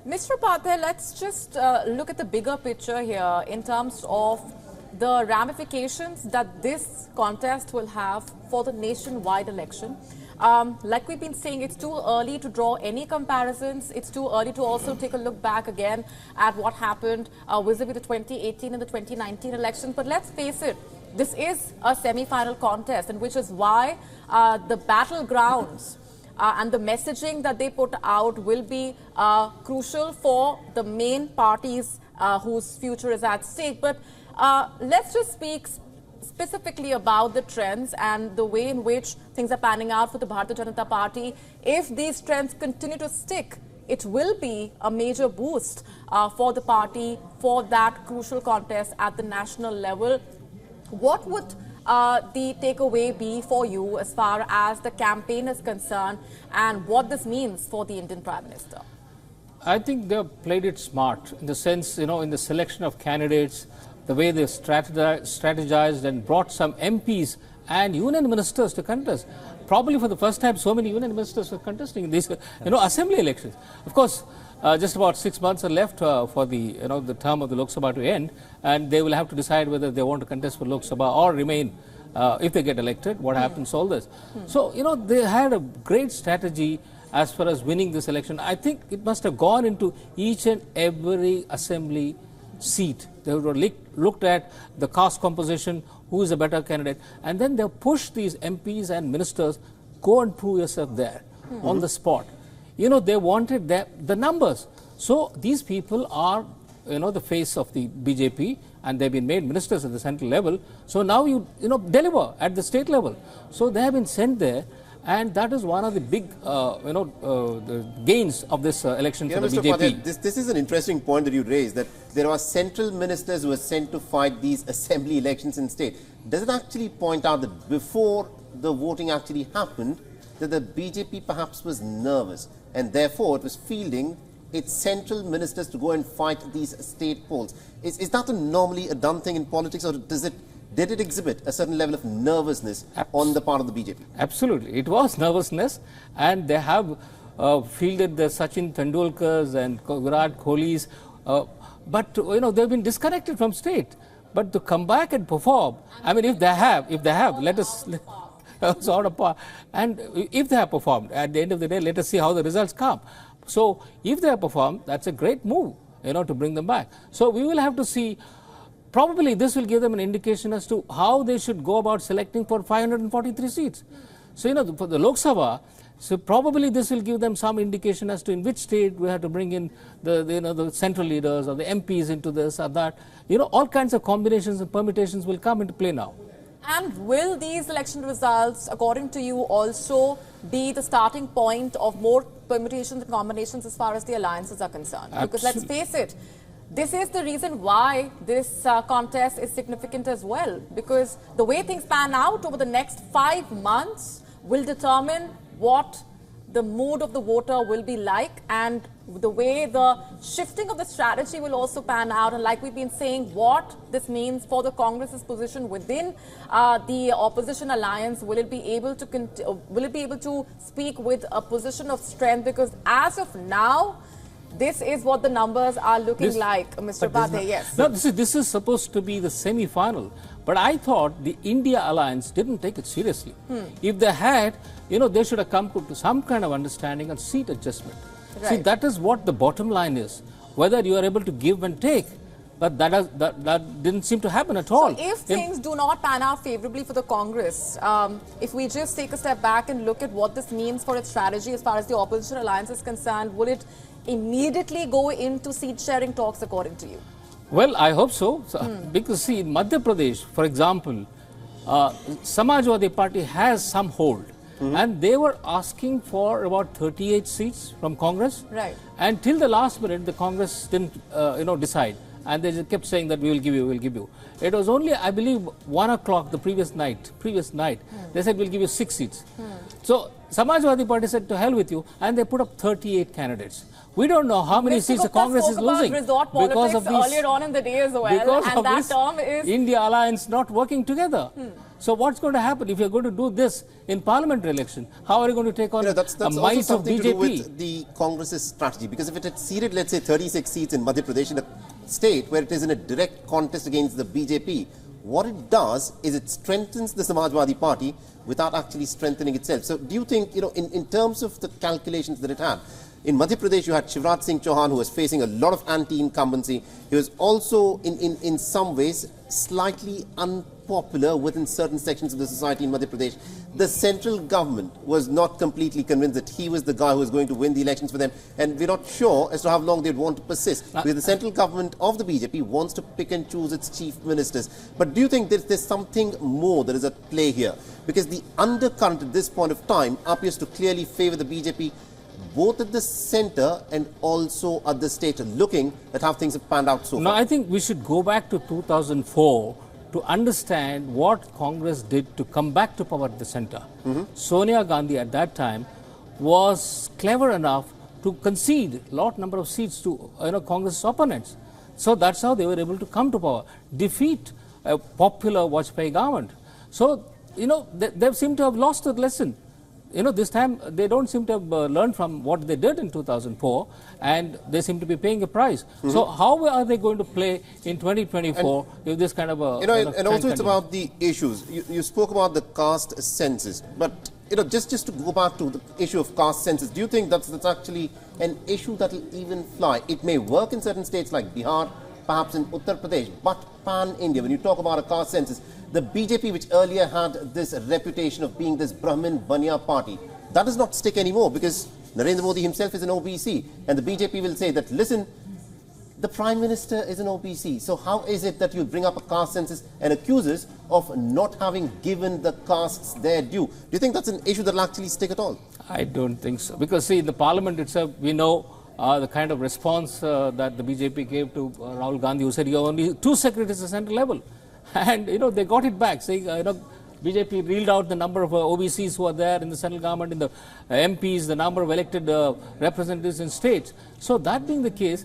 Mr. Pathe, let's just look at the bigger picture here in terms of the ramifications that this contest will have for the nationwide election. Like we've been saying, it's too early to draw any comparisons. It's too early to also take a look back again at what happened vis-a-vis the 2018 and the 2019 elections. But let's face it, this is a semi-final contest, and which is why the battlegrounds and the messaging that they put out will be crucial for the main parties whose future is at stake. But let's just speak specifically about the trends and the way in which things are panning out for the Bharatiya Janata Party. If these trends continue to stick, it will be a major boost for the party for that crucial contest at the national level. What would the takeaway be for you as far as the campaign is concerned, and what this means for the Indian Prime Minister? I think they've played it smart in the sense, in the selection of candidates, the way they strategized and brought some MPs and union ministers to contest. Probably for the first time, so many union ministers were contesting in these, assembly elections. Of course, just about 6 months are left for the, the term of the Lok Sabha to end, and they will have to decide whether they want to contest for Lok Sabha or remain if they get elected. What happens, all this. So, they had a great strategy as far as winning this election. I think it must have gone into each and every assembly seat. They would have looked at the caste composition, who is a better candidate, and then they pushed these MPs and ministers, go and prove yourself there on the spot. They wanted the numbers. So these people are, the face of the BJP, and they've been made ministers at the central level. So now you deliver at the state level. So they have been sent there. And that is one of the big, the gains of this election for the Mr. BJP. Pathe, this is an interesting point that you raised, that there are central ministers who are sent to fight these assembly elections in state. Does it actually point out that before the voting actually happened, that the BJP perhaps was nervous and therefore it was fielding its central ministers to go and fight these state polls? Is that normally a done thing in politics, or did it exhibit a certain level of nervousness on the part of the BJP? Absolutely. It was nervousness, and they have fielded the Sachin Tendulkars and Virat Kohlis, but they've been disconnected from state. But to come back and perform, I mean, if they have, let us sort of, and if they have performed, at the end of the day, let us see how the results come. So if they have performed, that's a great move, to bring them back. So we will have to see. Probably this will give them an indication as to how they should go about selecting for 543 seats. So, for the Lok Sabha, so probably this will give them some indication as to in which state we have to bring in the central leaders or the MPs into this or that. All kinds of combinations and permutations will come into play now. And will these election results, according to you, also be the starting point of more permutations and combinations as far as the alliances are concerned? Because let's face it, this is the reason why this contest is significant as well, because the way things pan out over the next 5 months will determine what the mood of the voter will be like, and the way the shifting of the strategy will also pan out. And like we've been saying, what this means for the Congress's position within the opposition alliance. Will it be able to speak with a position of strength? Because as of now, this is what the numbers are looking like, Mr. Pathe. Yes. No, this is supposed to be the semi-final. But I thought the India alliance didn't take it seriously. If they had, they should have come to some kind of understanding and seat adjustment. Right. See, that is what the bottom line is. Whether you are able to give and take, but that didn't seem to happen at all. So if things do not pan out favorably for the Congress, if we just take a step back and look at what this means for its strategy as far as the opposition alliance is concerned, would it immediately go into seat-sharing talks, according to you? Well, I hope so. Because, see, in Madhya Pradesh, for example, Samajwadi Party has some hold. And they were asking for about 38 seats from Congress. Right. And till the last minute, the Congress didn't, decide. And they just kept saying that we will give you, we'll give you. It was only, I believe, 1 o'clock the previous night, they said we'll give you 6 seats. So Samajwadi Party said to hell with you, and they put up 38 candidates. We don't know how many seats the Congress is losing because of these, earlier on in the day as well, and that term is India alliance not working together. So what's going to happen if you're going to do this in parliamentary election? How are you going to take on that's a also might of something to do BJP? with the Congress's strategy, because if it had seated, let's say, 36 seats in Madhya Pradesh, in a state where it is in a direct contest against the BJP, what it does is it strengthens the Samajwadi Party without actually strengthening itself. So do you think, in terms of the calculations that it had, in Madhya Pradesh, you had Shivraj Singh Chauhan, who was facing a lot of anti-incumbency. He was also, in some ways, slightly unpopular within certain sections of the society in Madhya Pradesh. The central government was not completely convinced that he was the guy who was going to win the elections for them. And we're not sure as to how long they'd want to persist. Because the central government of the BJP wants to pick and choose its chief ministers. But do you think there's something more that is at play here? Because the undercurrent at this point of time appears to clearly favor the BJP, both at the centre and also at the state, looking at how things have panned out so far. No, I think we should go back to 2004 to understand what Congress did to come back to power at the centre. Sonia Gandhi at that time was clever enough to concede a lot number of seats to Congress opponents. So that's how they were able to come to power, defeat a popular Vajpayee government. So, they seem to have lost the lesson. This time they don't seem to have learned from what they did in 2004, and they seem to be paying a price. So how are they going to play in 2024 if this kind of a... and also it's about the issues. You spoke about the caste census, but just to go back to the issue of caste census, do you think that's actually an issue that will even fly? It may work in certain states like Bihar, perhaps in Uttar Pradesh, but pan-India, when you talk about a caste census, the BJP, which earlier had this reputation of being this Brahmin Banya party, that does not stick anymore, because Narendra Modi himself is an OBC, and the BJP will say that, listen, the Prime Minister is an OBC, so how is it that you bring up a caste census and accuse us of not having given the castes their due? Do you think that's an issue that will actually stick at all? I don't think so, because see, in the parliament itself, we know the kind of response that the BJP gave to Rahul Gandhi, who said you have only 2 secretaries at the central level. And, they got it back, saying, BJP reeled out the number of OBCs who are there in the central government, in the MPs, the number of elected representatives in states. So that being the case,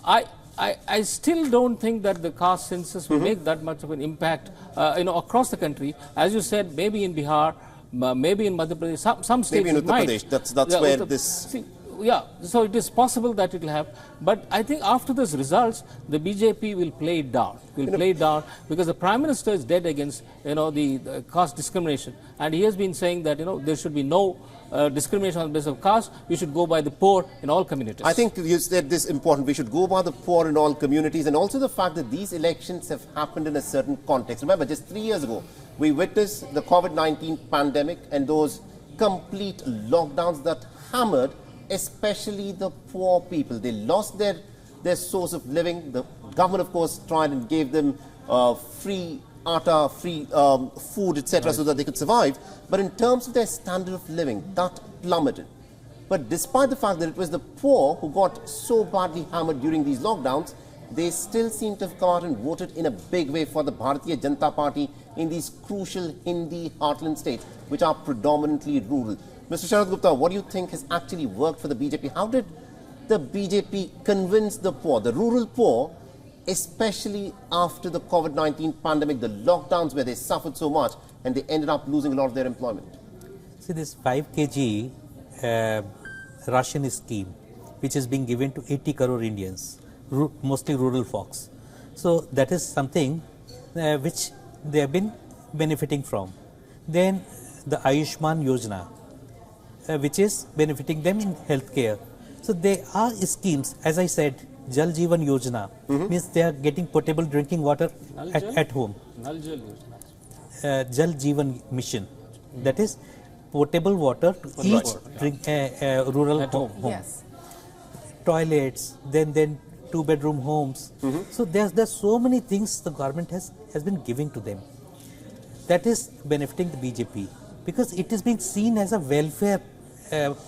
I still don't think that the caste census will make that much of an impact, across the country. As you said, maybe in Bihar, maybe in Madhya Pradesh, some states maybe in Uttar Pradesh. That's where this... See, yeah, so it is possible that it will have, but I think after this results, the BJP will play it down. Play it down because the Prime Minister is dead against the caste discrimination, and he has been saying that there should be no discrimination on the basis of caste. We should go by the poor in all communities. I think you said this important. We should go by the poor in all communities, and also the fact that these elections have happened in a certain context. Remember, just 3 years ago, we witnessed the COVID-19 pandemic and those complete lockdowns that hammered especially the poor people. They lost their source of living. The government, of course, tried and gave them free atta, free food, etc., so that they could survive. But in terms of their standard of living, that plummeted. But despite the fact that it was the poor who got so badly hammered during these lockdowns, they still seem to have come out and voted in a big way for the Bharatiya Janata Party in these crucial Hindi heartland states, which are predominantly rural. Mr. Sharad Gupta, what do you think has actually worked for the BJP? How did the BJP convince the poor, the rural poor, especially after the COVID-19 pandemic, the lockdowns where they suffered so much and they ended up losing a lot of their employment? See, this 5 kg ration scheme, which is being given to 80 crore Indians, mostly rural folks. So that is something which they have been benefiting from. Then the Ayushman Yojana, which is benefiting them in healthcare. So there are schemes, as I said, Jal Jeevan Yojana, means they are getting potable drinking water at home. Jal Jeevan Mission, that is potable water to each rural home. Yes. Toilets, then 2-bedroom homes. So there's so many things the government has been giving to them. That is benefiting the BJP because it is being seen as a welfare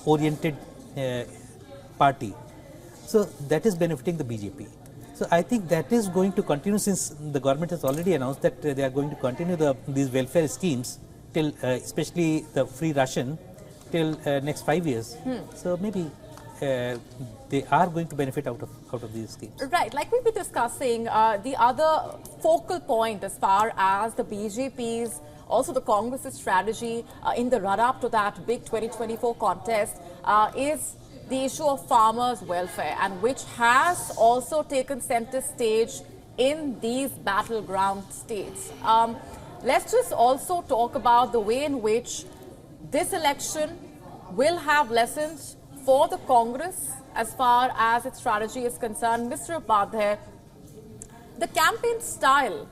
oriented party. So that is benefiting the BJP. So I think that is going to continue, since the government has already announced that they are going to continue these welfare schemes till especially the free ration till next 5 years. So maybe they are going to benefit out of these schemes. Right, like we've been discussing, the other focal point as far as the BJP's also the Congress's strategy in the run-up to that big 2024 contest is the issue of farmers' welfare, and which has also taken center stage in these battleground states. Let's just also talk about the way in which this election will have lessons for the Congress as far as its strategy is concerned. Mr. Upadhyay, the campaign style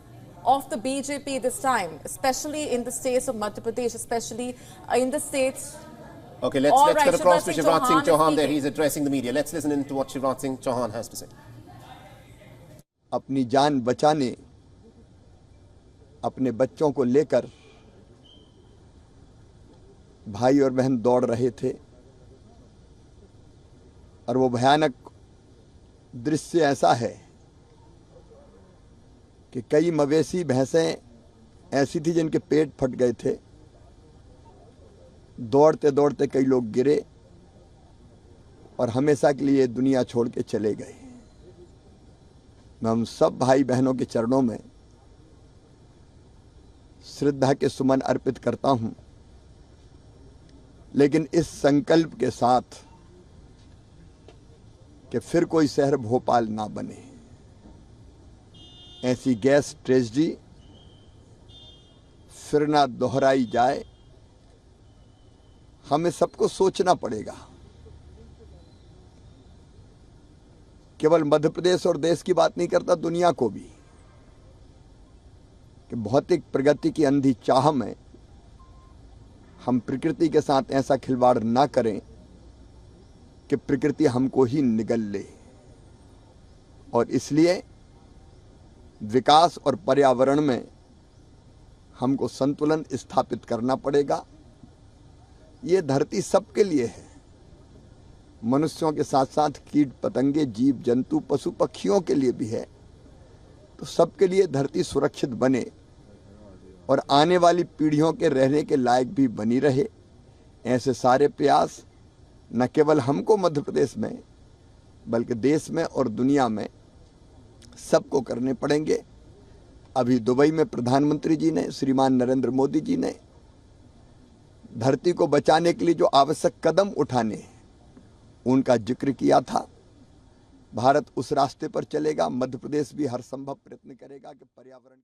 of the BJP this time, especially in the states of Madhya Pradesh, especially in the states... Okay, let's cut across to Shivraj Singh Chauhan there. He's addressing the media. Let's listen in to what Shivraj Singh Chauhan has to say. अपनी जान बचाने अपने बच्चों को लेकर भाई और बहन दौड़ रहे थे और वो भयानक दृश्य ऐसा है कि कई मवेशी भैंसें ऐसी थी जिनके पेट फट गए थे। दौड़ते दौड़ते कई लोग गिरे और हमेशा के लिए दुनिया छोड़ के चले गए। मैं हम सब भाई बहनों के चरणों में श्रद्धा के सुमन अर्पित करता हूं, लेकिन इस संकल्प के साथ कि फिर कोई शहर भोपाल ना बने। ऐसी गैस ट्रेजेडी फिर ना दोहराई जाए। हमें सबको सोचना पड़ेगा। केवल मध्य प्रदेश और देश की बात नहीं करता, दुनिया को भी, कि भौतिक प्रगति की अंधी चाह में हम प्रकृति के साथ ऐसा खिलवाड़ ना करें कि प्रकृति हमको ही निगल ले। और इसलिए विकास और पर्यावरण में हमको संतुलन स्थापित करना पड़ेगा। ये धरती सबके लिए है, मनुष्यों के साथ साथ कीट पतंगे, जीव जंतु, पशु पक्षियों के लिए भी है। तो सबके लिए धरती सुरक्षित बने और आने वाली पीढ़ियों के रहने के लायक भी बनी रहे। ऐसे सारे प्रयास न केवल हमको मध्य प्रदेश में बल्कि देश में और दुनिया में सबको करने पड़ेंगे। अभी दुबई में प्रधानमंत्री जी ने, श्रीमान नरेंद्र मोदी जी ने धरती को बचाने के लिए जो आवश्यक कदम उठाने उनका जिक्र किया था। भारत उस रास्ते पर चलेगा। मध्य प्रदेश भी हर संभव प्रयत्न करेगा कि पर्यावरण